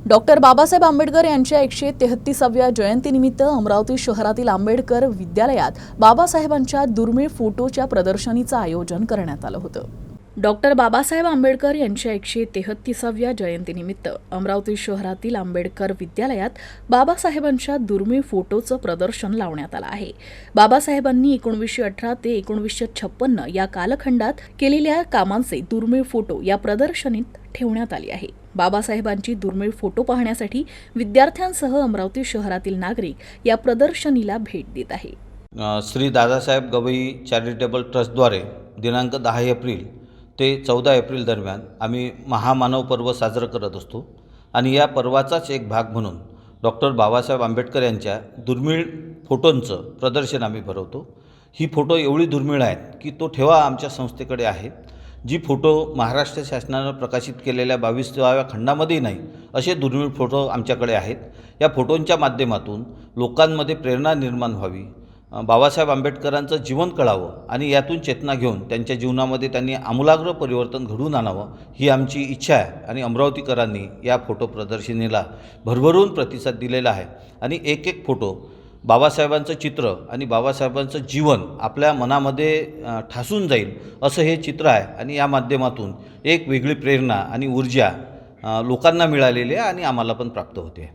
Doctor Babasaheb Ambedkar यांच्या 133व्या जयंतीनिमित्त अमरावती शहरातील आंबेडकर विद्यालयात बाबासाहेबांच्या दुर्मिळ फोटोच्या प्रदर्शनीचं आयोजन करण्यात आलं होतं। डॉक्टर बाबासाहेब आंबेडकर यांच्या 133व्या जयंतीनिमित्त अमरावती शहरातील आंबेडकर विद्यालयात बाबासाहेबांच्या दुर्मिळ फोटोचं प्रदर्शन लावण्यात आलं आहे। बाबासाहेबांनी 1918 ते 1956 या कालखंडात केलेल्या कामांचे दुर्मिळ फोटो या प्रदर्शनीत ठेवण्यात आले आहे। बाबासाहेबांची दुर्मिळ फोटो पाहण्यासाठी विद्यार्थ्यांसह अमरावती शहरातील नागरिक या प्रदर्शनीला भेट देत आहे। श्री दादासाहेब गवई चॅरिटेबल ट्रस्टद्वारे दिनांक 10 एप्रिल ते 14 एप्रिल दरम्यान आम्ही महामानव पर्व साजरं करत असतो आणि या पर्वाचाच एक भाग म्हणून डॉक्टर बाबासाहेब आंबेडकर यांच्या दुर्मिळ फोटोंचं प्रदर्शन आम्ही भरवतो। ही फोटो एवढी दुर्मिळ आहेत की तो ठेवा आमच्या संस्थेकडे आहे। जी फोटो महाराष्ट्र शासनानं प्रकाशित केलेल्या 22व्या खंडामध्ये नाही असे दुर्मिळ फोटो आमच्याकडे आहेत। या फोटोंच्या माध्यमातून लोकांमध्ये प्रेरणा निर्माण व्हावी, बाबासाहेब आंबेडकरांचं जीवन कळावं आणि यातून चेतना घेऊन त्यांच्या जीवनामध्ये त्यांनी आमूलाग्र परिवर्तन घडवून आणावं ही आमची इच्छा आहे आणि अमरावतीकरांनी या फोटो प्रदर्शनीला भरभरून प्रतिसाद दिलेला आहे आणि एक एक फोटो बाबासाहेबांचं चित्र आणि बाबासाहेबांचं जीवन आपल्या मनामध्ये ठासून जाईल असं हे चित्र आहे आणि या माध्यमातून एक वेगळी प्रेरणा आणि ऊर्जा लोकांना मिळालेली आहे आणि आम्हाला पण प्राप्त होते।